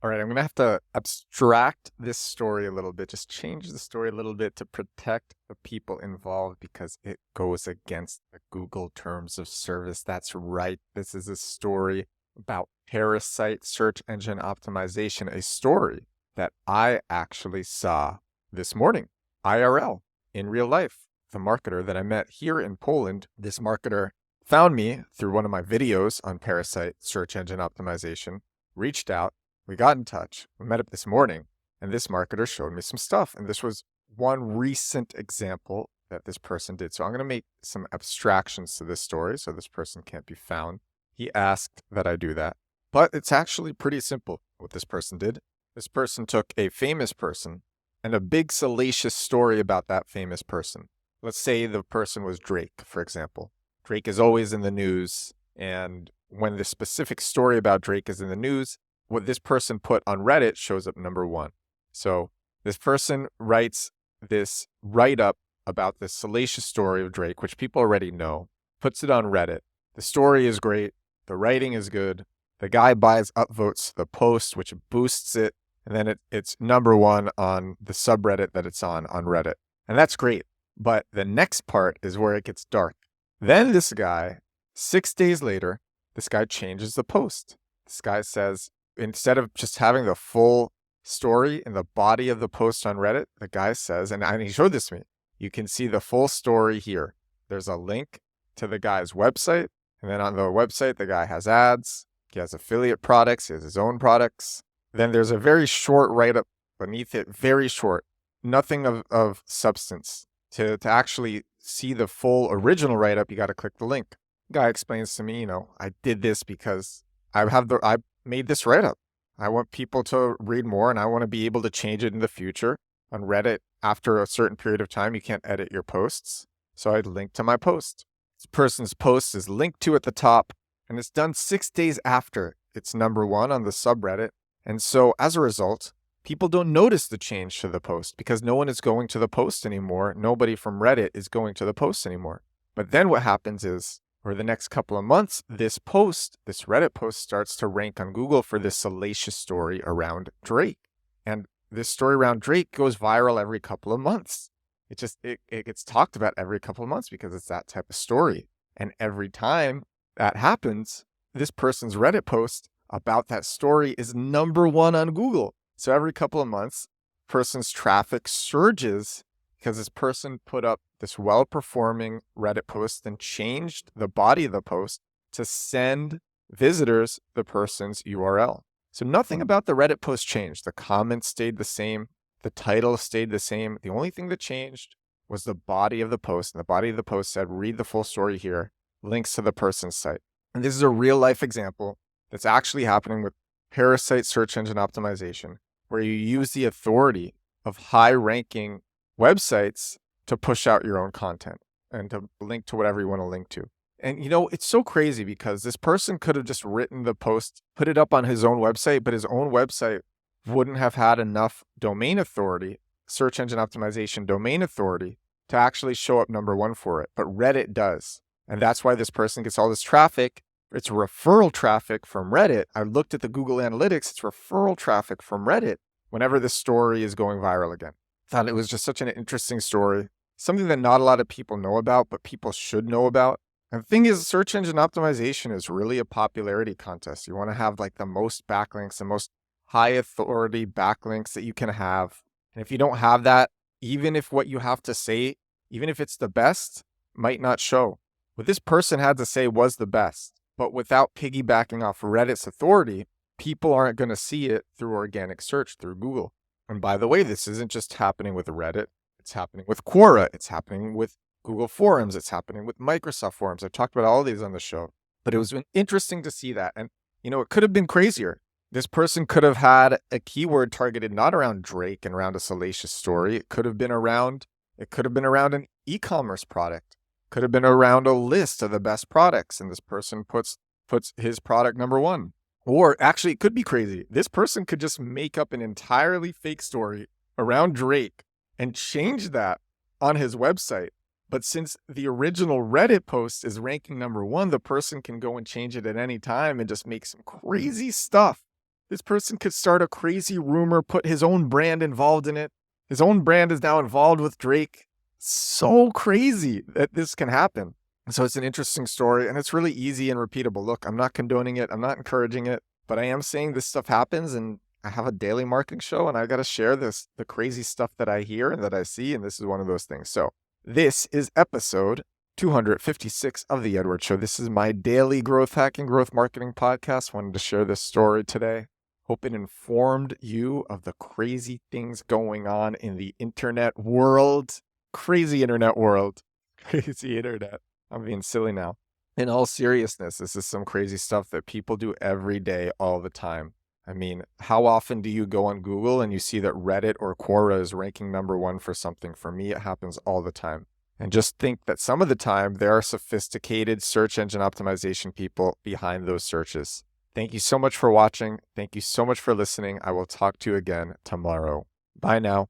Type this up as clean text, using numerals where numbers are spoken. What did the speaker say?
All right, I'm going to have to abstract this story a little bit, just change the story a little bit to protect the people involved because it goes against the Google terms of service. That's right. This is a story about Parasite search engine optimization, a story that I actually saw this morning, IRL, in real life. The marketer that I met here in Poland, this marketer found me through one of my videos on Parasite search engine optimization, reached out. We got in touch. We met up this morning, and this marketer showed me some stuff. And this was one recent example that this person did. So I'm going to make some abstractions to this story so this person can't be found. He asked that I do that. But it's actually pretty simple what this person did. This person took a famous person and a big salacious story about that famous person. Let's say the person was Drake, for example. Drake is always in the news. And when the specific story about Drake is in the news, what this person put on Reddit shows up number one. So this person writes this write-up about this salacious story of Drake, which people already know, puts it on Reddit. The story is great. The writing is good. The guy buys upvotes the post, which boosts it. And then it's number one on the subreddit that it's on Reddit. And that's great. But the next part is where it gets dark. Then this guy, 6 days later, this guy changes the post. This guy says, instead of just having the full story in the body of the post on Reddit, the guy says, and he showed this to me, you can see the full story here. There's a link to the guy's website. And then on the website, the guy has ads. He has affiliate products. He has his own products. Then there's a very short write-up beneath it, very short, nothing of substance. To actually see the full original write-up, you got to click the link. The guy explains to me, I did this because I made this write-up. I want people to read more and I want to be able to change it in the future. On Reddit, after a certain period of time, you can't edit your posts. So I'd link to my post. This person's post is linked to at the top and it's done 6 days after it's number one on the subreddit. And so as a result, people don't notice the change to the post because no one is going to the post anymore. Nobody from Reddit is going to the post anymore. But then what happens is, for the next couple of months, this Reddit post starts to rank on Google for this salacious story around Drake. And this story around Drake goes viral every couple of months. It gets talked about every couple of months because it's that type of story. And every time that happens, this person's Reddit post about that story is number one on Google. So every couple of months, person's traffic surges because this person put up this well-performing Reddit post and changed the body of the post to send visitors the person's URL. So nothing about the Reddit post changed. The comments stayed the same. The title stayed the same. The only thing that changed was the body of the post. And the body of the post said, read the full story here, links to the person's site. And this is a real-life example that's actually happening with Parasite search engine optimization, where you use the authority of high-ranking websites to push out your own content and to link to whatever you want to link to. And it's so crazy because this person could have just written the post, put it up on his own website, but his own website wouldn't have had enough domain authority, search engine optimization domain authority, to actually show up number one for it. But Reddit does. And that's why this person gets all this traffic. It's referral traffic from Reddit. I looked at the Google Analytics. It's referral traffic from Reddit whenever this story is going viral again. Thought it was just such an interesting story, something that not a lot of people know about, but people should know about. And the thing is, search engine optimization is really a popularity contest. You want to have like the most backlinks, the most high authority backlinks that you can have. And if you don't have that, even if what you have to say, even if it's the best, might not show. What this person had to say was the best, but without piggybacking off Reddit's authority, people aren't going to see it through organic search, through Google. And by the way, this isn't just happening with Reddit. It's happening with Quora. It's happening with Google Forums. It's happening with Microsoft Forums. I've talked about all of these on the show. But it was interesting to see that. And, it could have been crazier. This person could have had a keyword targeted not around Drake and around a salacious story. It could have been around an e-commerce product. Could have been around a list of the best products. And this person puts his product number one. Or actually, it could be crazy. This person could just make up an entirely fake story around Drake and change that on his website. But since the original Reddit post is ranking number one, the person can go and change it at any time and just make some crazy stuff This person could start a crazy rumor, put his own brand involved in it. His own brand is now involved with Drake. So crazy that this can happen. So it's an interesting story, and it's really easy and repeatable. Look, I'm not condoning it. I'm not encouraging it, but I am saying this stuff happens, and I have a daily marketing show, and I got to share the crazy stuff that I hear and that I see, and this is one of those things. So this is episode 256 of The Edward Show. This is my daily growth hacking, growth marketing podcast. Wanted to share this story today. Hope it informed you of the crazy things going on in the internet world. Crazy internet world. Crazy internet. I'm being silly now. In all seriousness, this is some crazy stuff that people do every day, all the time. I mean, how often do you go on Google and you see that Reddit or Quora is ranking number one for something? For me, it happens all the time. And just think that some of the time there are sophisticated search engine optimization people behind those searches. Thank you so much for watching. Thank you so much for listening. I will talk to you again tomorrow. Bye now.